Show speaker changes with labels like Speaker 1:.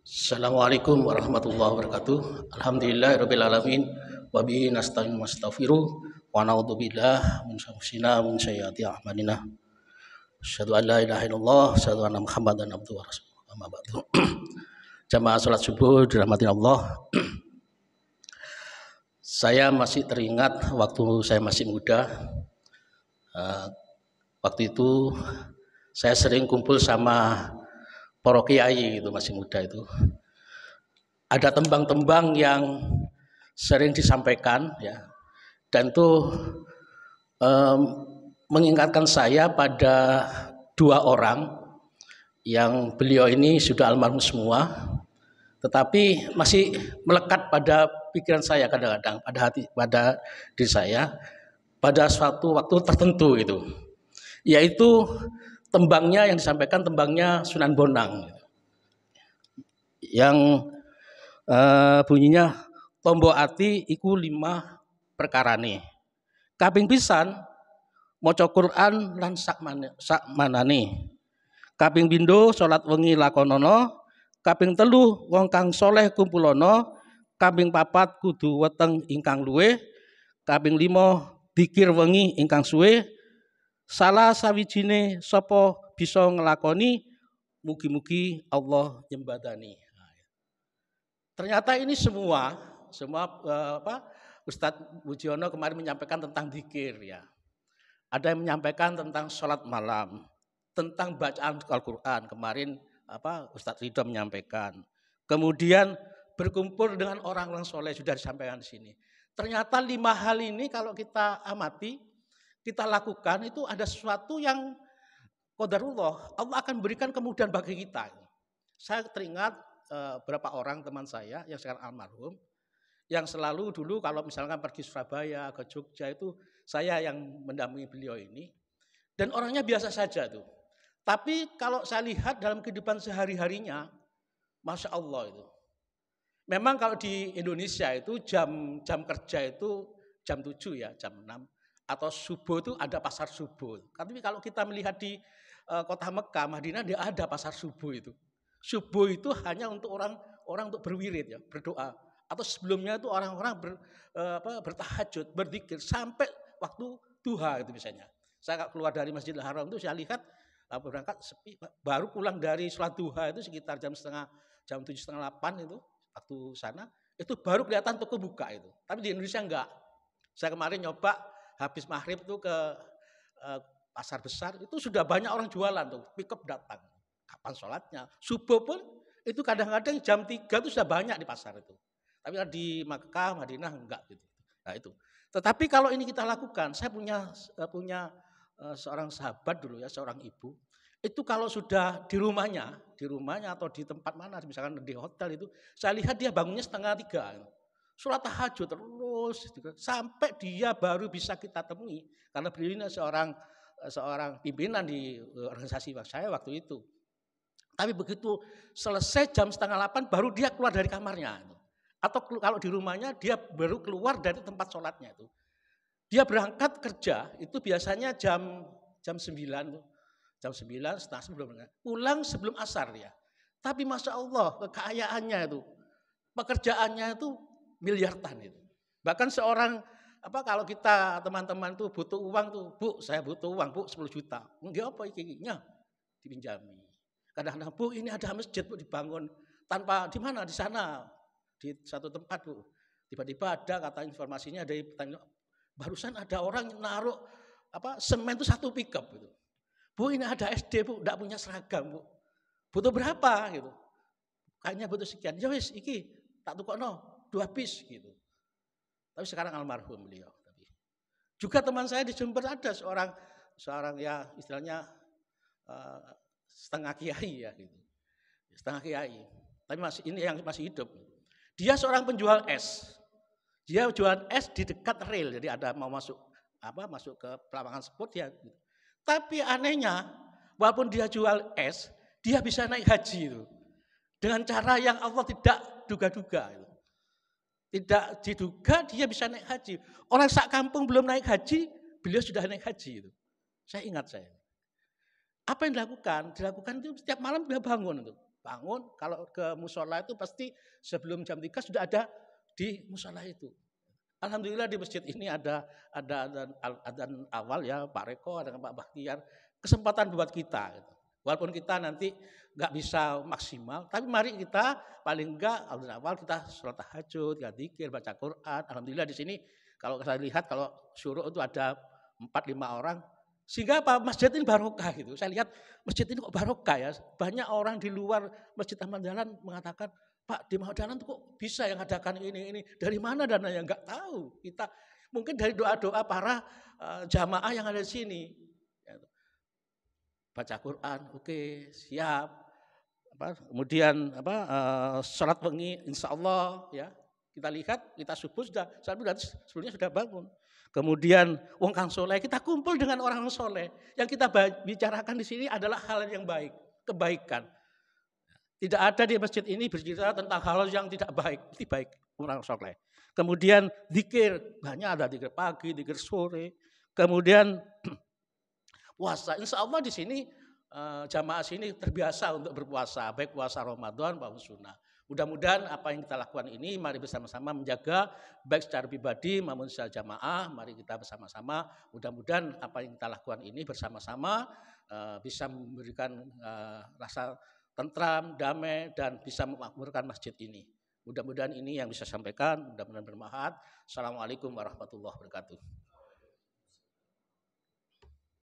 Speaker 1: Assalamualaikum warahmatullahi wabarakatuh. Alhamdulillahirabbil alamin wa bihi nasta'in wastaghfiruh wa na'udzubillah min syarri min sayyiati a'malina. Asyhadu an la ilaha illallah, asyhadu anna Muhammadan abduhu wa rasuluh. Amma ba'du. Jamaah salat subuh dirahmati Allah. Saya masih teringat waktu saya masih muda. Waktu itu saya sering kumpul sama para kiai itu masih muda itu. Ada tembang-tembang yang sering disampaikan ya, dan itu mengingatkan saya pada dua orang yang beliau ini sudah almarhum semua, tetapi masih melekat pada pikiran saya kadang-kadang, pada diri saya pada suatu waktu tertentu itu, yaitu tembangnya yang disampaikan tembangnya Sunan Bonang yang bunyinya tombo ati iku 5 perkarane. Kaping pisan maca Quran lan sak manane. Kaping pindho salat wengi lakonono. Kaping telu wong kang soleh kumpulono. Kaping papat kudu weteng ingkang luweh. Kaping 5 dzikir wengi ingkang suwe. Salah sawijine sapa bisa nglakoni mugi-mugi Allah nyembadani. Ternyata ini semua Ustadz Mujiono kemarin menyampaikan tentang dzikir ya. Ada yang menyampaikan tentang sholat malam, tentang bacaan Al-Quran. Kemarin Ustadz Ridho menyampaikan. Kemudian berkumpul dengan orang-orang soleh sudah disampaikan di sini. Ternyata 5 hal ini kalau kita amati, kita lakukan itu ada sesuatu yang qadarullah. Allah akan berikan kemudahan bagi kita. Saya teringat berapa orang teman saya yang sekarang almarhum, yang selalu dulu kalau misalkan pergi Surabaya, ke Jogja itu saya yang mendampingi beliau ini, dan orangnya biasa saja tuh. Tapi kalau saya lihat dalam kehidupan sehari-harinya, Masya Allah itu. Memang kalau di Indonesia itu jam kerja itu jam 7 ya, jam 6. Atau subuh itu ada pasar subuh. Tapi kalau kita melihat di kota Mekah, Madinah, dia ada pasar subuh itu. Subuh itu hanya untuk orang untuk berwirid ya, berdoa. Atau sebelumnya itu orang-orang bertahajud, berzikir sampai waktu duha itu misalnya. Saya keluar dari Masjidil Haram itu saya lihat berangkat sepi, baru pulang dari sholat duha itu sekitar jam 7:30, 8 itu waktu sana, itu baru kelihatan toko buka itu. Tapi di Indonesia enggak. Saya kemarin nyoba habis maghrib tuh ke pasar besar, itu sudah banyak orang jualan tuh, pick up datang. Kapan sholatnya? Subuh pun itu kadang-kadang jam 3 itu sudah banyak di pasar itu. Tapi di Makkah, Madinah enggak gitu. Nah itu. Tetapi kalau ini kita lakukan, saya punya seorang sahabat dulu ya, seorang ibu. Itu kalau sudah di rumahnya atau di tempat mana, misalkan di hotel itu, saya lihat dia bangunnya 2:30. Sholat tahajud terus sampai dia baru bisa kita temui karena beliau ini seorang pimpinan di organisasi saya waktu itu. Tapi begitu selesai jam 7:30 baru dia keluar dari kamarnya. Atau kalau di rumahnya dia baru keluar dari tempat sholatnya itu. Dia berangkat kerja itu biasanya jam 9. Jam 9, setengah 10. Pulang sebelum asar dia. Tapi Masya Allah kekayaannya itu. Pekerjaannya itu miliaran itu. Bahkan seorang kalau kita teman-teman tuh butuh uang tuh, Bu, saya butuh uang, Bu, 10 juta. Enggak apa ikinya dipinjami. Kadang-kadang, Bu, ini ada masjid, Bu, dibangun tanpa di mana, di sana, di satu tempat, Bu. Tiba-tiba ada kata informasinya dari petani, barusan ada orang naruh semen itu 1 pickup gitu. Bu, ini ada SD, Bu, enggak punya seragam, Bu. Butuh berapa gitu. Kayaknya butuh sekian. Ya wis, iki tak tukokno 2 bis gitu. Tapi sekarang almarhum beliau. Juga teman saya di Jember ada seorang ya istilahnya setengah kiai ya gitu. Setengah kiai. Tapi ini yang masih hidup. Dia seorang penjual es. Dia jualan es di dekat rel. Jadi ada mau masuk ke pelapangan sport ya gitu. Tapi anehnya walaupun dia jual es, dia bisa naik haji itu. Dengan cara yang Allah tidak duga-duga itu. Tidak diduga dia bisa naik haji. Orang sak kampung belum naik haji, beliau sudah naik haji itu. Saya ingat saya. Apa yang dilakukan? Dilakukan itu setiap malam dia bangun itu. bangun, kalau ke musola itu pasti sebelum jam 3 sudah ada di musola itu. Alhamdulillah di masjid ini ada adzan awal ya, Pak Reko, ada Pak Bakhtiar, kesempatan buat kita. Gitu. Walaupun kita nanti nggak bisa maksimal, tapi mari kita paling enggak adzan awal kita sholat tahajud, ya dzikir, baca Quran. Alhamdulillah di sini kalau saya lihat kalau syuruk itu ada 4-5 orang. Sehingga apa? Masjid ini barokah gitu. Saya lihat masjid ini kok barokah ya. Banyak orang di luar Masjid Ahmad Dahlan mengatakan, Pak di Ahmad Dahlan kok bisa yang adakan ini. Dari mana dananya? Enggak tahu. Kita mungkin dari doa-doa para jamaah yang ada di sini. Baca Quran, oke, siap. Kemudian sholat wengi, insya Allah ya. Kita lihat, kita subuh sebelumnya sudah bangun. Kemudian wong kang soleh, kita kumpul dengan orang soleh. Yang kita bicarakan di sini adalah hal yang baik, kebaikan. Tidak ada di masjid ini berbicara tentang hal yang tidak baik, itu baik orang soleh. Kemudian zikir, banyak ada zikir pagi, zikir sore. Kemudian puasa, insya Allah di sini jamaah sini terbiasa untuk berpuasa, baik puasa Ramadan maupun sunnah. Mudah-mudahan apa yang kita lakukan ini, mari bersama-sama menjaga baik secara pribadi maupun secara jamaah. Mari kita bersama-sama, mudah-mudahan apa yang kita lakukan ini bersama-sama bisa memberikan rasa tentram, damai, dan bisa memakmurkan masjid ini. Mudah-mudahan ini yang bisa saya sampaikan, mudah-mudahan bermanfaat. Assalamualaikum warahmatullahi wabarakatuh.